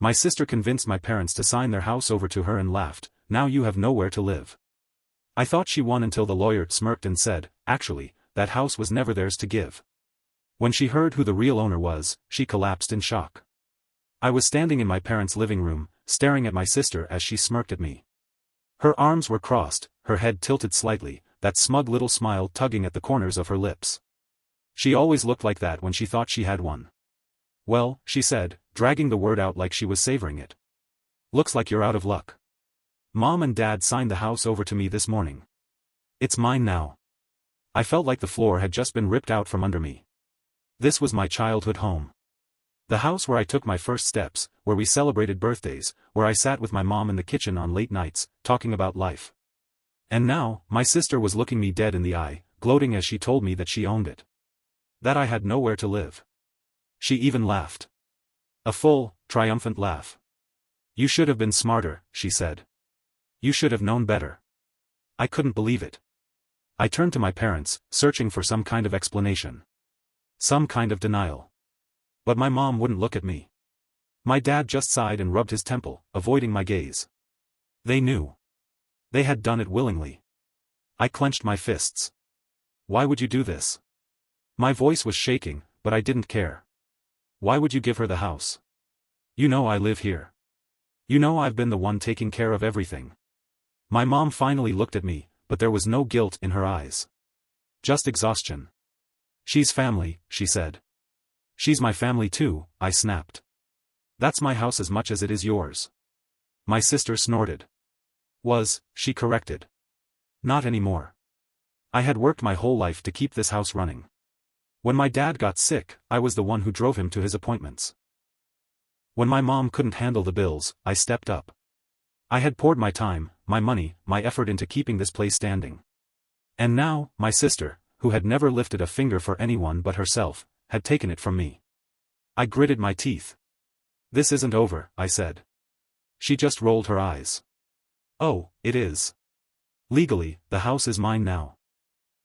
My sister convinced my parents to sign their house over to her and laughed, "Now you have nowhere to live." I thought she won until the lawyer smirked and said, "Actually, that house was never theirs to give." When she heard who the real owner was, she collapsed in shock. I was standing in my parents' living room, staring at my sister as she smirked at me. Her arms were crossed, her head tilted slightly, that smug little smile tugging at the corners of her lips. She always looked like that when she thought she had one. "Well," she said, dragging the word out like she was savoring it. "Looks like you're out of luck. Mom and Dad signed the house over to me this morning. It's mine now." I felt like the floor had just been ripped out from under me. This was my childhood home. The house where I took my first steps, where we celebrated birthdays, where I sat with my mom in the kitchen on late nights, talking about life. And now, my sister was looking me dead in the eye, gloating as she told me that she owned it. That I had nowhere to live. She even laughed. A full, triumphant laugh. "You should have been smarter," she said. "You should have known better." I couldn't believe it. I turned to my parents, searching for some kind of explanation. Some kind of denial. But my mom wouldn't look at me. My dad just sighed and rubbed his temple, avoiding my gaze. They knew. They had done it willingly. I clenched my fists. "Why would you do this?" My voice was shaking, but I didn't care. "Why would you give her the house? You know I live here. You know I've been the one taking care of everything." My mom finally looked at me, but there was no guilt in her eyes. Just exhaustion. "She's family," she said. "She's my family too," I snapped. "That's my house as much as it is yours." My sister snorted. She corrected. "Not anymore. I had worked my whole life to keep this house running. When my dad got sick, I was the one who drove him to his appointments. When my mom couldn't handle the bills, I stepped up. I had poured my time, my money, my effort into keeping this place standing. And now, my sister, who had never lifted a finger for anyone but herself, had taken it from me. I gritted my teeth. "This isn't over," I said. She just rolled her eyes. "Oh, it is. Legally, the house is mine now.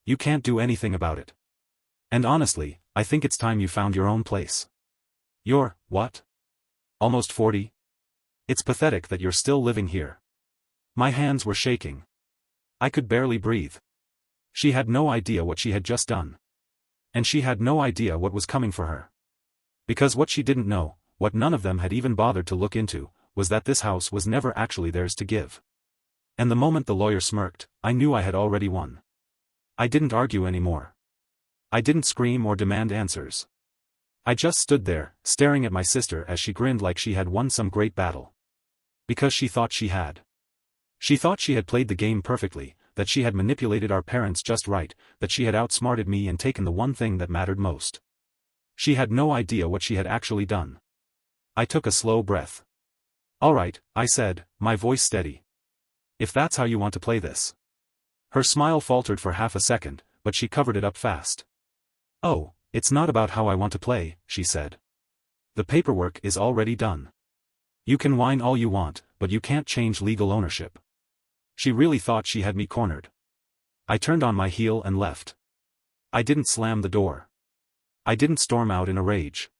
You can't do anything about it. And honestly, I think it's time you found your own place. You're, what? Almost 40? It's pathetic that you're still living here." My hands were shaking. I could barely breathe. She had no idea what she had just done. And she had no idea what was coming for her. Because what she didn't know, what none of them had even bothered to look into, was that this house was never actually theirs to give. And the moment the lawyer smirked, I knew I had already won. I didn't argue anymore. I didn't scream or demand answers. I just stood there, staring at my sister as she grinned like she had won some great battle. Because she thought she had. She thought she had played the game perfectly, that she had manipulated our parents just right, that she had outsmarted me and taken the one thing that mattered most. She had no idea what she had actually done. I took a slow breath. "All right," I said, my voice steady. "If that's how you want to play this." Her smile faltered for half a second, but she covered it up fast. "Oh, it's not about how I want to play," she said. "The paperwork is already done. You can whine all you want, but you can't change legal ownership." She really thought she had me cornered. I turned on my heel and left. I didn't slam the door. I didn't storm out in a rage.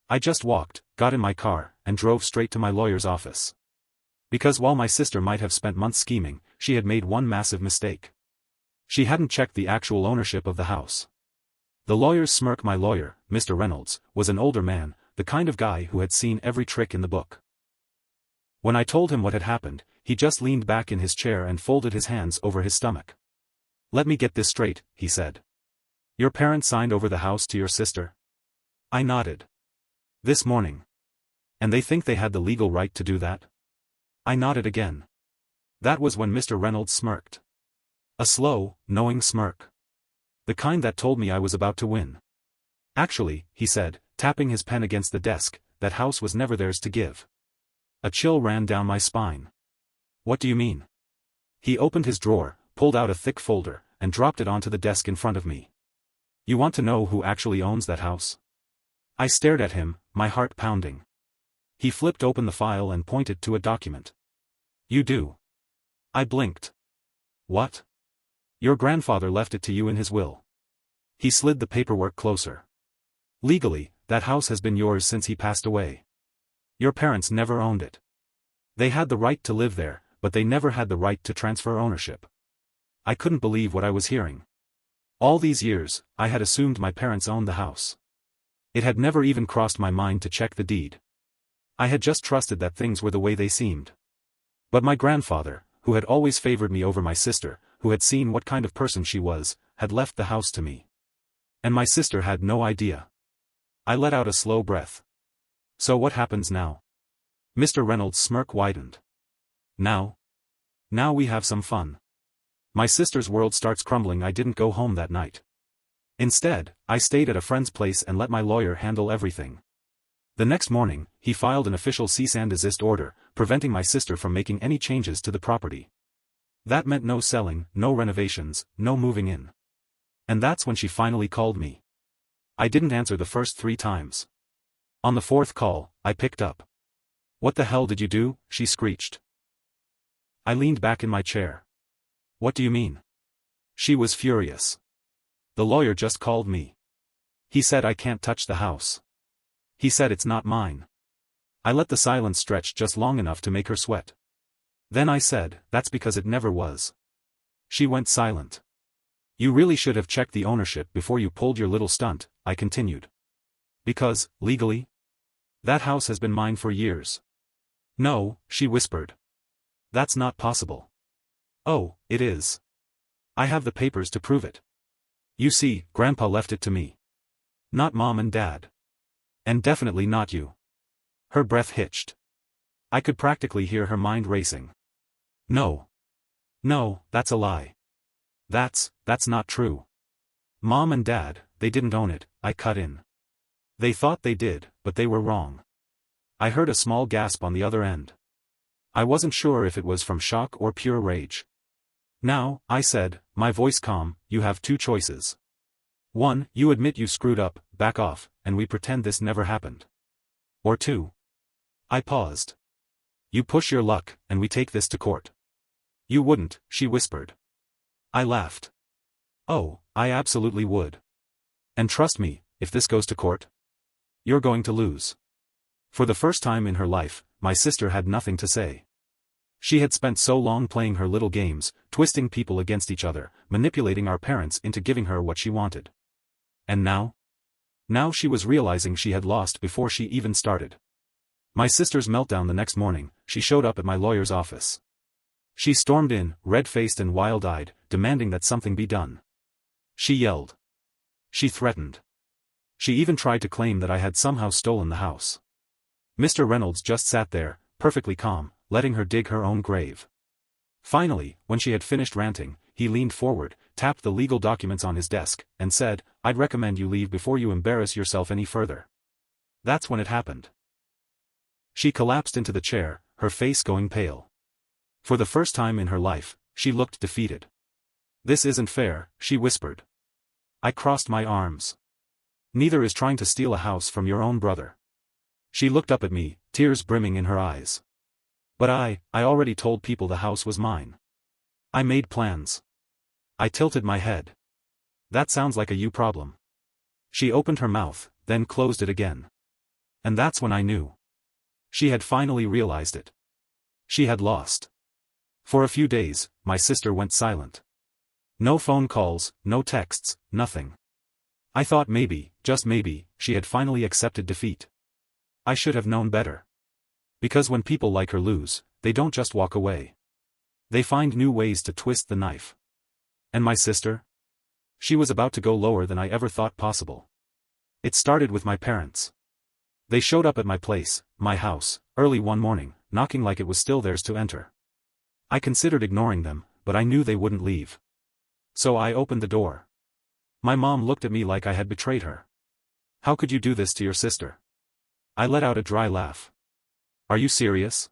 I just walked, got in my car, and drove straight to my lawyer's office. Because while my sister might have spent months scheming, she had made one massive mistake. She hadn't checked the actual ownership of the house. The lawyer's smirk. My lawyer, Mr. Reynolds, was an older man, the kind of guy who had seen every trick in the book. When I told him what had happened, he just leaned back in his chair and folded his hands over his stomach. "Let me get this straight," he said. "Your parents signed over the house to your sister?" I nodded. "This morning. And they think they had the legal right to do that?" I nodded again. That was when Mr. Reynolds smirked. A slow, knowing smirk. The kind that told me I was about to win. "Actually," he said, tapping his pen against the desk, "that house was never theirs to give." A chill ran down my spine. "What do you mean?" He opened his drawer, pulled out a thick folder, and dropped it onto the desk in front of me. "You want to know who actually owns that house?" I stared at him, my heart pounding. He flipped open the file and pointed to a document. "You do." I blinked. "What?" "Your grandfather left it to you in his will." He slid the paperwork closer. "Legally, that house has been yours since he passed away. Your parents never owned it. They had the right to live there, but they never had the right to transfer ownership. I couldn't believe what I was hearing. All these years, I had assumed my parents owned the house. It had never even crossed my mind to check the deed. I had just trusted that things were the way they seemed. But my grandfather, who had always favored me over my sister, who had seen what kind of person she was, had left the house to me. And my sister had no idea. I let out a slow breath. So what happens now? Mr. Reynolds' smirk widened. Now we have some fun. My sister's world starts crumbling. I didn't go home that night. Instead, I stayed at a friend's place and let my lawyer handle everything. The next morning, he filed an official cease and desist order, preventing my sister from making any changes to the property. That meant no selling, no renovations, no moving in. And that's when she finally called me. I didn't answer the first 3 times. On the 4th call, I picked up. "What the hell did you do?" she screeched. I leaned back in my chair. "What do you mean?" She was furious. "The lawyer just called me. He said I can't touch the house. He said it's not mine." I let the silence stretch just long enough to make her sweat. Then I said, "That's because it never was." She went silent. "You really should have checked the ownership before you pulled your little stunt," I continued. "Because, legally, that house has been mine for years." "No," she whispered. "That's not possible." "Oh, it is. I have the papers to prove it. You see, Grandpa left it to me. Not Mom and Dad. And definitely not you." Her breath hitched. I could practically hear her mind racing. No, that's a lie. That's not true. Mom and Dad, they didn't own it," I cut in. "They thought they did, but they were wrong." I heard a small gasp on the other end. I wasn't sure if it was from shock or pure rage. "Now," I said, my voice calm, "you have 2 choices. 1, you admit you screwed up, back off, and we pretend this never happened. Or 2. I paused. "You push your luck, and we take this to court." "You wouldn't," she whispered. I laughed. "Oh, I absolutely would. And trust me, if this goes to court, you're going to lose." For the first time in her life, my sister had nothing to say. She had spent so long playing her little games, twisting people against each other, manipulating our parents into giving her what she wanted. And now? Now she was realizing she had lost before she even started. My sister's meltdown the next morning, she showed up at my lawyer's office. She stormed in, red-faced and wild-eyed, demanding that something be done. She yelled. She threatened. She even tried to claim that I had somehow stolen the house. Mr. Reynolds just sat there, perfectly calm, letting her dig her own grave. Finally, when she had finished ranting, he leaned forward, tapped the legal documents on his desk, and said, "I'd recommend you leave before you embarrass yourself any further." That's when it happened. She collapsed into the chair, her face going pale. For the first time in her life, she looked defeated. "This isn't fair," she whispered. I crossed my arms. "Neither is trying to steal a house from your own brother." She looked up at me, tears brimming in her eyes. "But I already told people the house was mine. I made plans." I tilted my head. "That sounds like a you problem." She opened her mouth, then closed it again. And that's when I knew. She had finally realized it. She had lost. For a few days, my sister went silent. No phone calls, no texts, nothing. I thought maybe, just maybe, she had finally accepted defeat. I should have known better. Because when people like her lose, they don't just walk away. They find new ways to twist the knife. And my sister? She was about to go lower than I ever thought possible. It started with my parents. They showed up at my place, my house, early one morning, knocking like it was still theirs to enter. I considered ignoring them, but I knew they wouldn't leave. So I opened the door. My mom looked at me like I had betrayed her. "How could you do this to your sister?" I let out a dry laugh. "Are you serious?"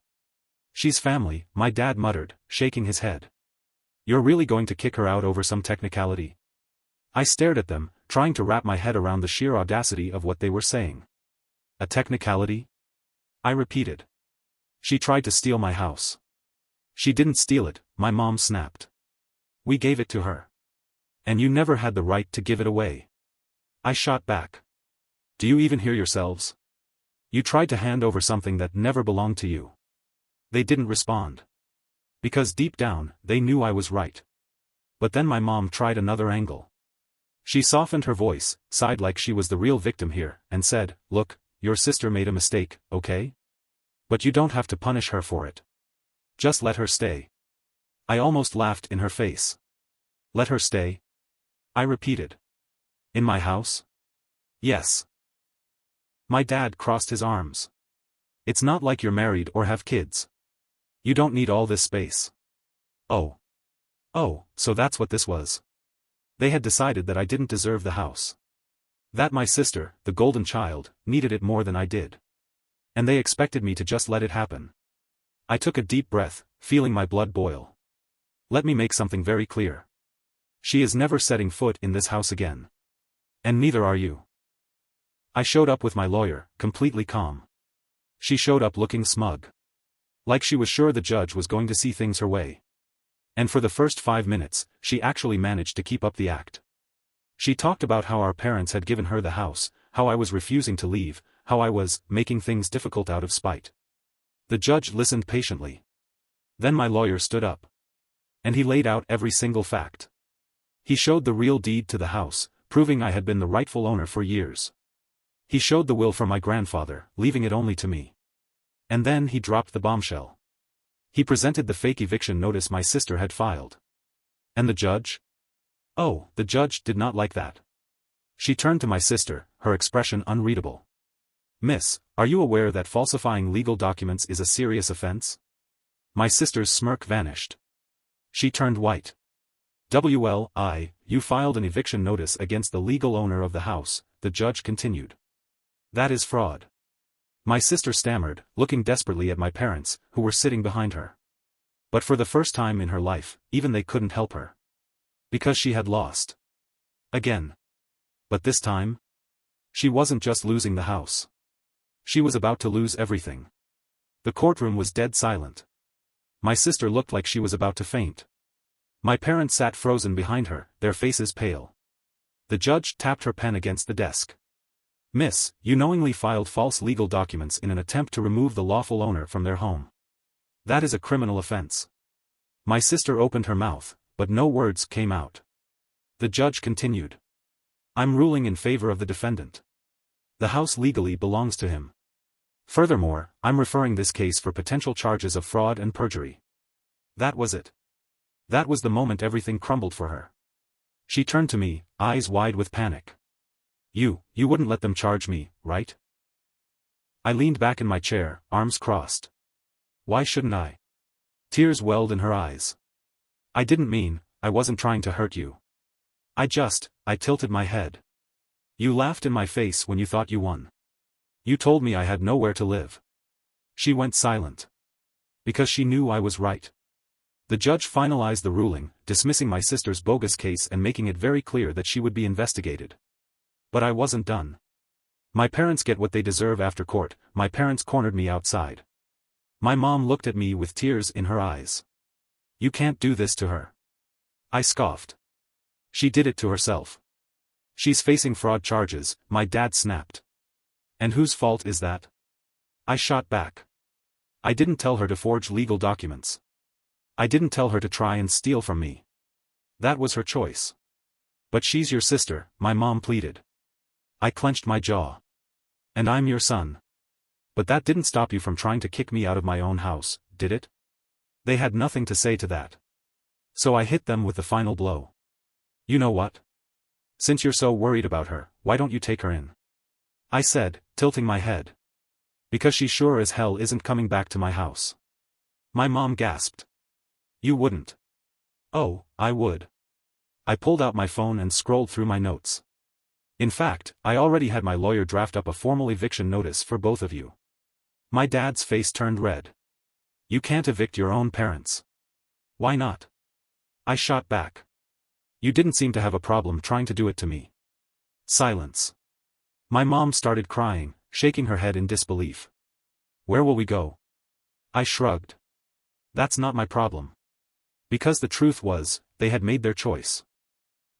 "She's family," my dad muttered, shaking his head. "You're really going to kick her out over some technicality?" I stared at them, trying to wrap my head around the sheer audacity of what they were saying. "A technicality?" I repeated. "She tried to steal my house." "She didn't steal it," my mom snapped. "We gave it to her. And you never had the right to give it away." I shot back. "Do you even hear yourselves? You tried to hand over something that never belonged to you. They didn't respond. Because deep down, they knew I was right. But then my mom tried another angle. She softened her voice, sighed like she was the real victim here, and said, "Look, your sister made a mistake, okay? But you don't have to punish her for it. Just let her stay." I almost laughed in her face. "Let her stay?" I repeated. "In my house?" "Yes." My dad crossed his arms. "It's not like you're married or have kids. You don't need all this space." Oh. Oh, so that's what this was. They had decided that I didn't deserve the house. That my sister, the golden child, needed it more than I did. And they expected me to just let it happen. I took a deep breath, feeling my blood boil. Let me make something very clear. She is never setting foot in this house again. And neither are you. I showed up with my lawyer, completely calm. She showed up looking smug. Like she was sure the judge was going to see things her way. And for the first 5 minutes, she actually managed to keep up the act. She talked about how our parents had given her the house, how I was refusing to leave, how I was making things difficult out of spite. The judge listened patiently. Then my lawyer stood up. And he laid out every single fact. He showed the real deed to the house, proving I had been the rightful owner for years. He showed the will from my grandfather, leaving it only to me. And then he dropped the bombshell. He presented the fake eviction notice my sister had filed. And the judge? Oh, the judge did not like that. She turned to my sister, her expression unreadable. "Miss, are you aware that falsifying legal documents is a serious offense?" My sister's smirk vanished. She turned white. "Well, you filed an eviction notice against the legal owner of the house," the judge continued. "That is fraud." My sister stammered, looking desperately at my parents, who were sitting behind her. But for the first time in her life, even they couldn't help her. Because she had lost. Again. But this time? She wasn't just losing the house. She was about to lose everything. The courtroom was dead silent. My sister looked like she was about to faint. My parents sat frozen behind her, their faces pale. The judge tapped her pen against the desk. "Miss, you knowingly filed false legal documents in an attempt to remove the lawful owner from their home. That is a criminal offense." My sister opened her mouth, but no words came out. The judge continued. "I'm ruling in favor of the defendant. The house legally belongs to him. Furthermore, I'm referring this case for potential charges of fraud and perjury." That was it. That was the moment everything crumbled for her. She turned to me, eyes wide with panic. You wouldn't let them charge me, right?" I leaned back in my chair, arms crossed. "Why shouldn't I?" Tears welled in her eyes. "I didn't mean, I wasn't trying to hurt you. I tilted my head. You laughed in my face when you thought you won. You told me I had nowhere to live." She went silent. Because she knew I was right. The judge finalized the ruling, dismissing my sister's bogus case and making it very clear that she would be investigated. But I wasn't done. My parents get what they deserve after court. My parents cornered me outside. My mom looked at me with tears in her eyes. "You can't do this to her." I scoffed. "She did it to herself. She's facing fraud charges," my dad snapped. "And whose fault is that?" I shot back. "I didn't tell her to forge legal documents. I didn't tell her to try and steal from me. That was her choice." "But she's your sister," my mom pleaded. I clenched my jaw. "And I'm your son. But that didn't stop you from trying to kick me out of my own house, did it?" They had nothing to say to that. So I hit them with the final blow. "You know what? Since you're so worried about her, why don't you take her in?" I said, tilting my head. "Because she sure as hell isn't coming back to my house." My mom gasped. "You wouldn't." "Oh, I would." I pulled out my phone and scrolled through my notes. In fact, I already had my lawyer draft up a formal eviction notice for both of you. My dad's face turned red. "You can't evict your own parents." "Why not?" I shot back. "You didn't seem to have a problem trying to do it to me." Silence. My mom started crying, shaking her head in disbelief. "Where will we go?" I shrugged. "That's not my problem." Because the truth was, they had made their choice.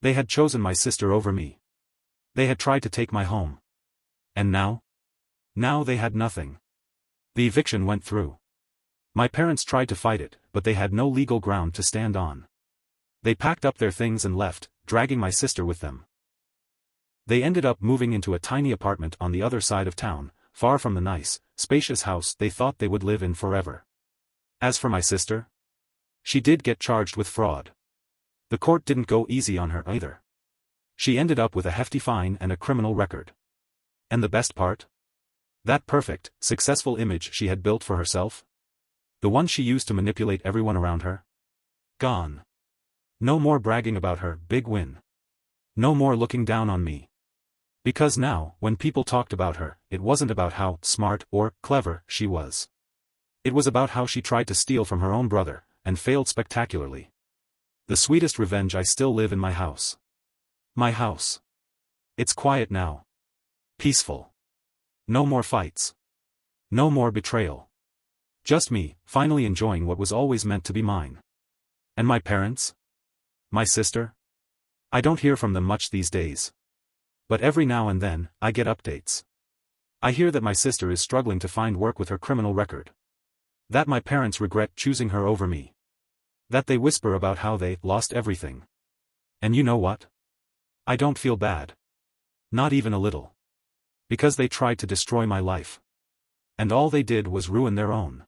They had chosen my sister over me. They had tried to take my home. And now? Now they had nothing. The eviction went through. My parents tried to fight it, but they had no legal ground to stand on. They packed up their things and left, dragging my sister with them. They ended up moving into a tiny apartment on the other side of town, far from the nice, spacious house they thought they would live in forever. As for my sister, she did get charged with fraud. The court didn't go easy on her either. She ended up with a hefty fine and a criminal record. And the best part? That perfect, successful image she had built for herself? The one she used to manipulate everyone around her? Gone. No more bragging about her big win. No more looking down on me. Because now, when people talked about her, it wasn't about how smart or clever she was. It was about how she tried to steal from her own brother, and failed spectacularly. The sweetest revenge. I still live in my house. My house. It's quiet now. Peaceful. No more fights. No more betrayal. Just me, finally enjoying what was always meant to be mine. And my parents? My sister? I don't hear from them much these days. But every now and then, I get updates. I hear that my sister is struggling to find work with her criminal record. That my parents regret choosing her over me. That they whisper about how they lost everything. And you know what? I don't feel bad. Not even a little. Because they tried to destroy my life. And all they did was ruin their own.